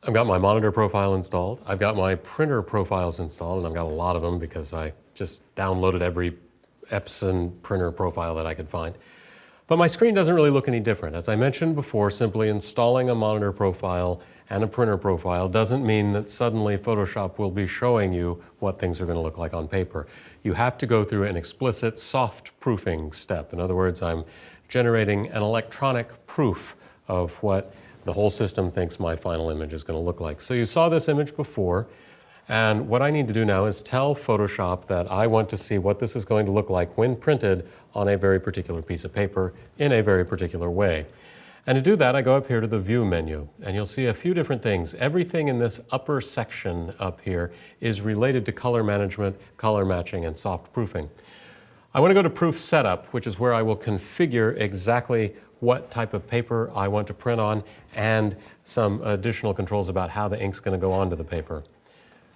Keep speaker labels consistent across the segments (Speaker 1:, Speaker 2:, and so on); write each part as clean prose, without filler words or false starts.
Speaker 1: I've got my monitor profile installed. I've got my printer profiles installed, and I've got a lot of them because I just downloaded every Epson printer profile that I could find. But my screen doesn't really look any different. As I mentioned before, simply installing a monitor profile and a printer profile doesn't mean that suddenly Photoshop will be showing you what things are going to look like on paper. You have to go through an explicit soft proofing step. In other words, I'm generating an electronic proof of what the whole system thinks my final image is going to look like. So you saw this image before, and what I need to do now is tell Photoshop that I want to see what this is going to look like when printed on a very particular piece of paper in a very particular way. And to do that, I go up here to the View menu, and you'll see a few different things. Everything in this upper section up here is related to color management, color matching, and soft proofing. I want to go to Proof Setup, which is where I will configure exactly what type of paper I want to print on and some additional controls about how the ink's going to go onto the paper.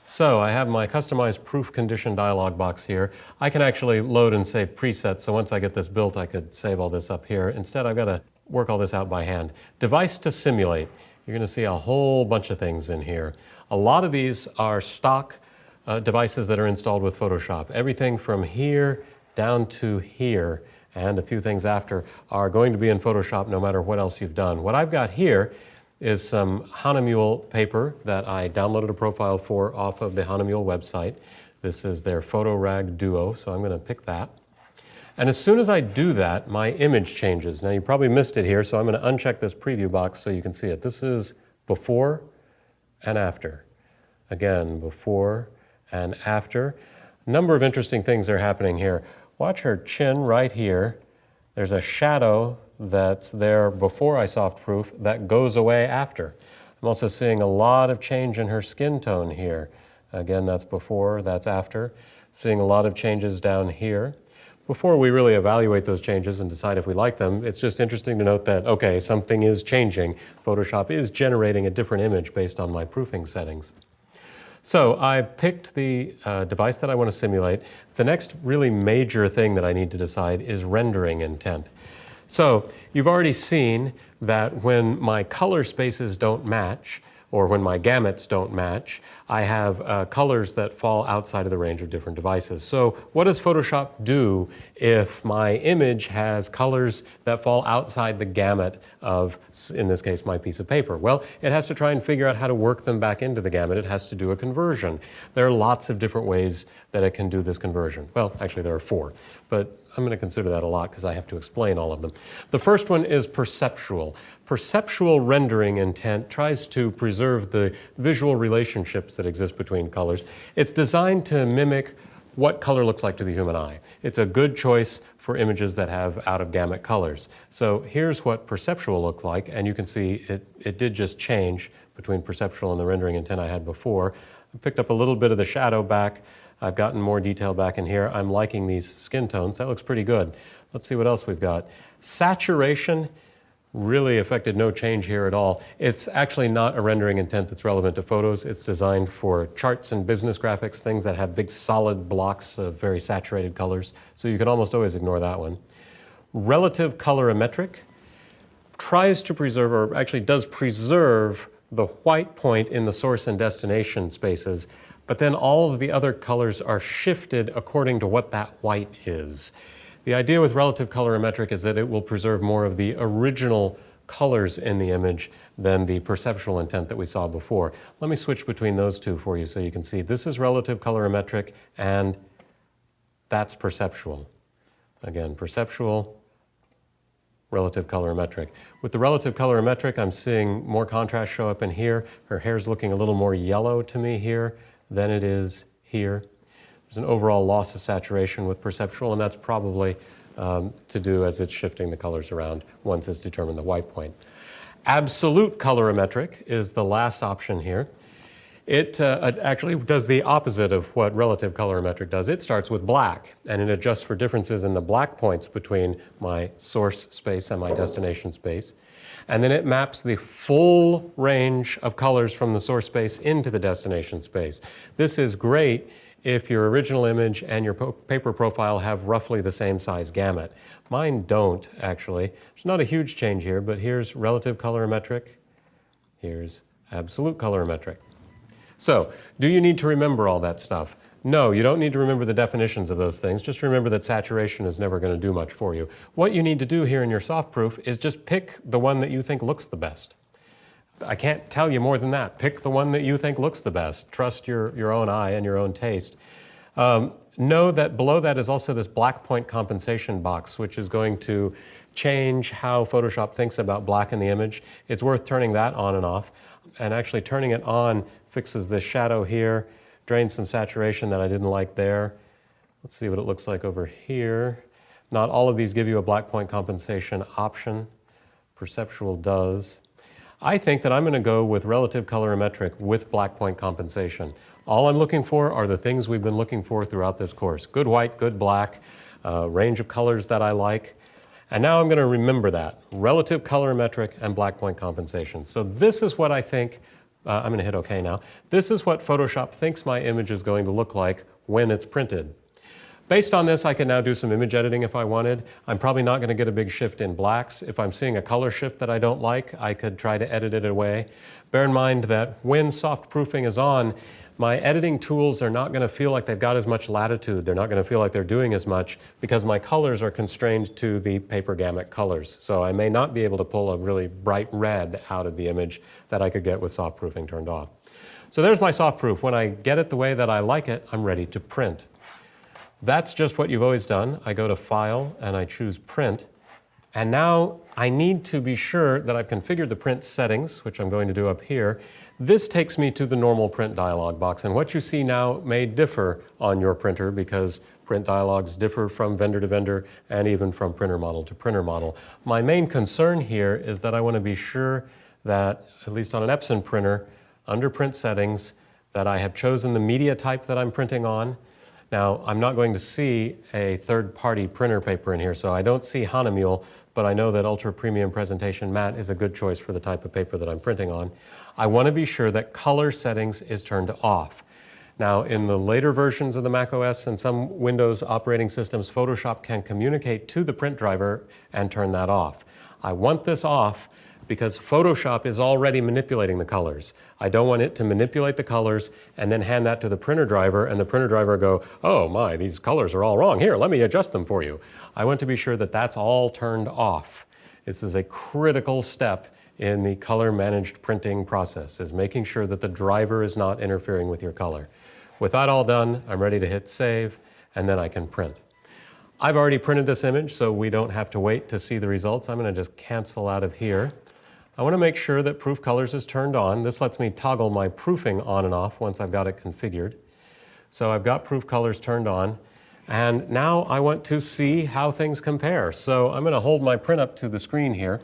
Speaker 1: So I have my customized proof condition dialog box here. I can actually load and save presets, so once I get this built, I could save all this up here. Instead, I've got to work all this out by hand. Device to simulate. You're going to see a whole bunch of things in here. A lot of these are stock devices that are installed with Photoshop. Everything from here down to here and a few things after are going to be in Photoshop no matter what else you've done. What I've got here is some Hahnemühle paper that I downloaded a profile for off of the Hahnemühle website. This is their PhotoRag Duo, so I'm going to pick that. And as soon as I do that, my image changes. Now you probably missed it here, so I'm going to uncheck this preview box so you can see it. This is before and after. Again, before and after. A number of interesting things are happening here. Watch her chin right here. There's a shadow that's there before I soft proof that goes away after. I'm also seeing a lot of change in her skin tone here. Again, that's before, that's after. Seeing a lot of changes down here. Before we really evaluate those changes and decide if we like them, it's just interesting to note that, okay, something is changing. Photoshop is generating a different image based on my proofing settings. So I've picked the device that I want to simulate. The next really major thing that I need to decide is rendering intent. So you've already seen that when my color spaces don't match, or when my gamuts don't match, I have colors that fall outside of the range of different devices. So what does Photoshop do if my image has colors that fall outside the gamut of, in this case, my piece of paper? Well, it has to try and figure out how to work them back into the gamut. It has to do a conversion. There are lots of different ways that it can do this conversion. Well, actually there are 4, but I'm going to consider that a lot because I have to explain all of them. The first one is perceptual. Perceptual rendering intent tries to preserve the visual relationships that exist between colors. It's designed to mimic what color looks like to the human eye. It's a good choice for images that have out-of-gamut colors. So here's what perceptual looked like, and you can see it did just change between perceptual and the rendering intent I had before. I picked up a little bit of the shadow back. I've gotten more detail back in here. I'm liking these skin tones. That looks pretty good. Let's see what else we've got. Saturation really affected no change here at all. It's actually not a rendering intent that's relevant to photos. It's designed for charts and business graphics, things that have big solid blocks of very saturated colors. So you can almost always ignore that one. Relative colorimetric tries to preserve, or actually does preserve, the white point in the source and destination spaces, but then all of the other colors are shifted according to what that white is. The idea with relative colorimetric is that it will preserve more of the original colors in the image than the perceptual intent that we saw before. Let me switch between those two for you so you can see. This is relative colorimetric and that's perceptual. Again, perceptual, relative colorimetric. With the relative colorimetric, I'm seeing more contrast show up in here. Her hair's looking a little more yellow to me here than it is here. There's an overall loss of saturation with perceptual, and that's probably to do as it's shifting the colors around once it's determined the white point. Absolute colorimetric is the last option here. It actually does the opposite of what relative colorimetric does. It starts with black, and it adjusts for differences in the black points between my source space and my destination space. And then it maps the full range of colors from the source space into the destination space. This is great if your original image and your paper profile have roughly the same size gamut. Mine don't, actually. There's not a huge change here, but here's relative colorimetric, here's absolute colorimetric. So, do you need to remember all that stuff? No, you don't need to remember the definitions of those things. Just remember that saturation is never going to do much for you. What you need to do here in your soft proof is just pick the one that you think looks the best. I can't tell you more than that. Pick the one that you think looks the best. Trust your own eye and your own taste. Know that below that is also this black point compensation box, which is going to change how Photoshop thinks about black in the image. It's worth turning that on and off. And actually turning it on fixes this shadow here, drains some saturation that I didn't like there. Let's see what it looks like over here. Not all of these give you a black point compensation option. Perceptual does. I think that I'm going to go with relative colorimetric with black point compensation. All I'm looking for are the things we've been looking for throughout this course. Good white, good black, range of colors that I like. And now I'm going to remember that. Relative colorimetric and black point compensation. So this is what I think, I'm going to hit OK now. This is what Photoshop thinks my image is going to look like when it's printed. Based on this, I can now do some image editing if I wanted. I'm probably not going to get a big shift in blacks. If I'm seeing a color shift that I don't like, I could try to edit it away. Bear in mind that when soft proofing is on, my editing tools are not going to feel like they've got as much latitude. They're not going to feel like they're doing as much because my colors are constrained to the paper gamut colors. So I may not be able to pull a really bright red out of the image that I could get with soft proofing turned off. So there's my soft proof. When I get it the way that I like it, I'm ready to print. That's just what you've always done. I go to File and I choose Print. And now I need to be sure that I've configured the print settings, which I'm going to do up here. This takes me to the normal print dialog box. And what you see now may differ on your printer because print dialogs differ from vendor to vendor and even from printer model to printer model. My main concern here is that I want to be sure that, at least on an Epson printer, under print settings, that I have chosen the media type that I'm printing on. Now, I'm not going to see a third-party printer paper in here, so I don't see Hahnemühle, but I know that Ultra Premium Presentation Matte is a good choice for the type of paper that I'm printing on. I want to be sure that color settings is turned off. Now, in the later versions of the macOS and some Windows operating systems, Photoshop can communicate to the print driver and turn that off. I want this off because Photoshop is already manipulating the colors. I don't want it to manipulate the colors and then hand that to the printer driver and the printer driver go, oh my, these colors are all wrong. Here, let me adjust them for you. I want to be sure that that's all turned off. This is a critical step in the color managed printing process, is making sure that the driver is not interfering with your color. With that all done, I'm ready to hit save and then I can print. I've already printed this image, so we don't have to wait to see the results. I'm going to just cancel out of here. I want to make sure that Proof Colors is turned on. This lets me toggle my proofing on and off once I've got it configured. So I've got Proof Colors turned on. And now I want to see how things compare. So I'm going to hold my print up to the screen here.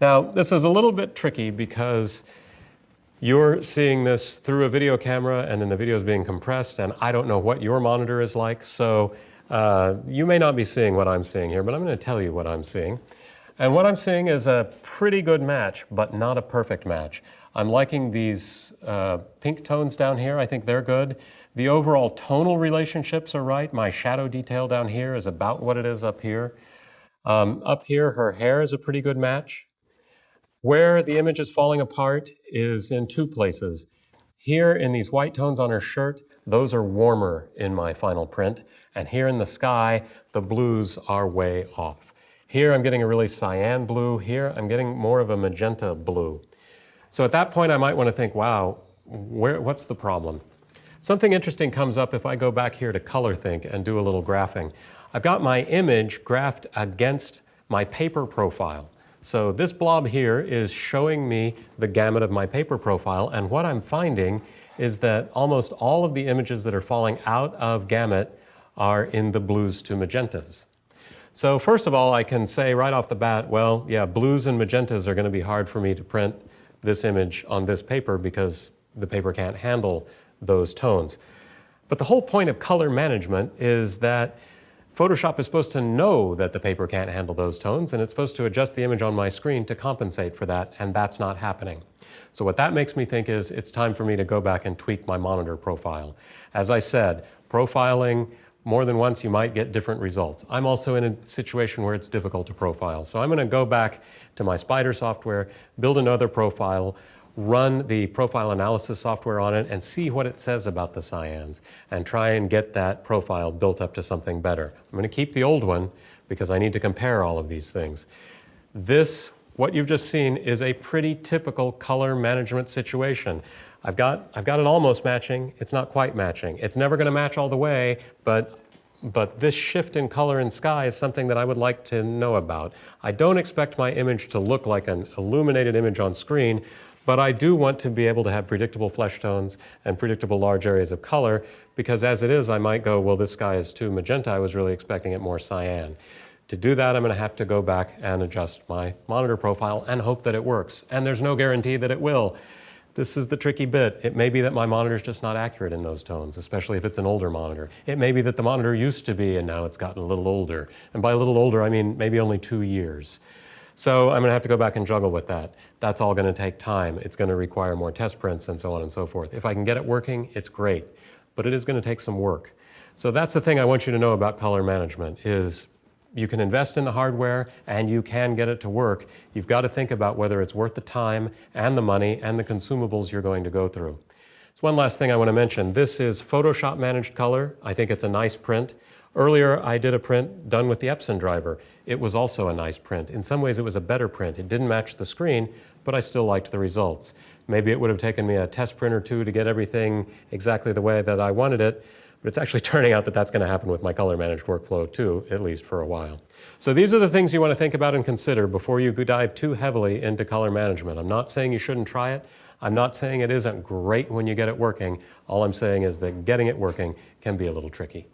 Speaker 1: Now, this is a little bit tricky because you're seeing this through a video camera and then the video is being compressed, and I don't know what your monitor is like. So you may not be seeing what I'm seeing here, but I'm going to tell you what I'm seeing. And what I'm seeing is a pretty good match, but not a perfect match. I'm liking these pink tones down here. I think they're good. The overall tonal relationships are right. My shadow detail down here is about what it is up here. Up here, her hair is a pretty good match. Where the image is falling apart is in two places. Here in these white tones on her shirt, those are warmer in my final print. And here in the sky, the blues are way off. Here I'm getting a really cyan blue. Here I'm getting more of a magenta blue. So at that point I might want to think, wow, what's the problem? Something interesting comes up if I go back here to Color Think and do a little graphing. I've got my image graphed against my paper profile. So this blob here is showing me the gamut of my paper profile, and what I'm finding is that almost all of the images that are falling out of gamut are in the blues to magentas. So first of all, I can say right off the bat, well, yeah, blues and magentas are going to be hard for me to print this image on this paper because the paper can't handle those tones. But the whole point of color management is that Photoshop is supposed to know that the paper can't handle those tones, and it's supposed to adjust the image on my screen to compensate for that, and that's not happening. So what that makes me think is it's time for me to go back and tweak my monitor profile. As I said, profiling more than once, you might get different results. I'm also in a situation where it's difficult to profile. So I'm going to go back to my Spider software, build another profile, run the profile analysis software on it and see what it says about the cyans and try and get that profile built up to something better. I'm going to keep the old one because I need to compare all of these things. This, what you've just seen, is a pretty typical color management situation. I've got it almost matching. It's not quite matching. It's never going to match all the way, but this shift in color in sky is something that I would like to know about. I don't expect my image to look like an illuminated image on screen, but I do want to be able to have predictable flesh tones and predictable large areas of color, because as it is, I might go, well, this sky is too magenta. I was really expecting it more cyan. To do that, I'm going to have to go back and adjust my monitor profile and hope that it works. And there's no guarantee that it will. This is the tricky bit. It may be that my monitor's just not accurate in those tones, especially if it's an older monitor. It may be that the monitor used to be and now it's gotten a little older. And by a little older, I mean maybe only 2 years. So I'm going to have to go back and juggle with that. That's all going to take time. It's going to require more test prints and so on and so forth. If I can get it working, it's great. But it is going to take some work. So that's the thing I want you to know about color management is you can invest in the hardware and you can get it to work. You've got to think about whether it's worth the time and the money and the consumables you're going to go through. There's one last thing I want to mention. This is Photoshop managed color. I think it's a nice print. Earlier, I did a print done with the Epson driver. It was also a nice print. In some ways, it was a better print. It didn't match the screen, but I still liked the results. Maybe it would have taken me a test print or two to get everything exactly the way that I wanted it, but it's actually turning out that that's going to happen with my color managed workflow too, at least for a while. So these are the things you want to think about and consider before you dive too heavily into color management. I'm not saying you shouldn't try it. I'm not saying it isn't great when you get it working. All I'm saying is that getting it working can be a little tricky.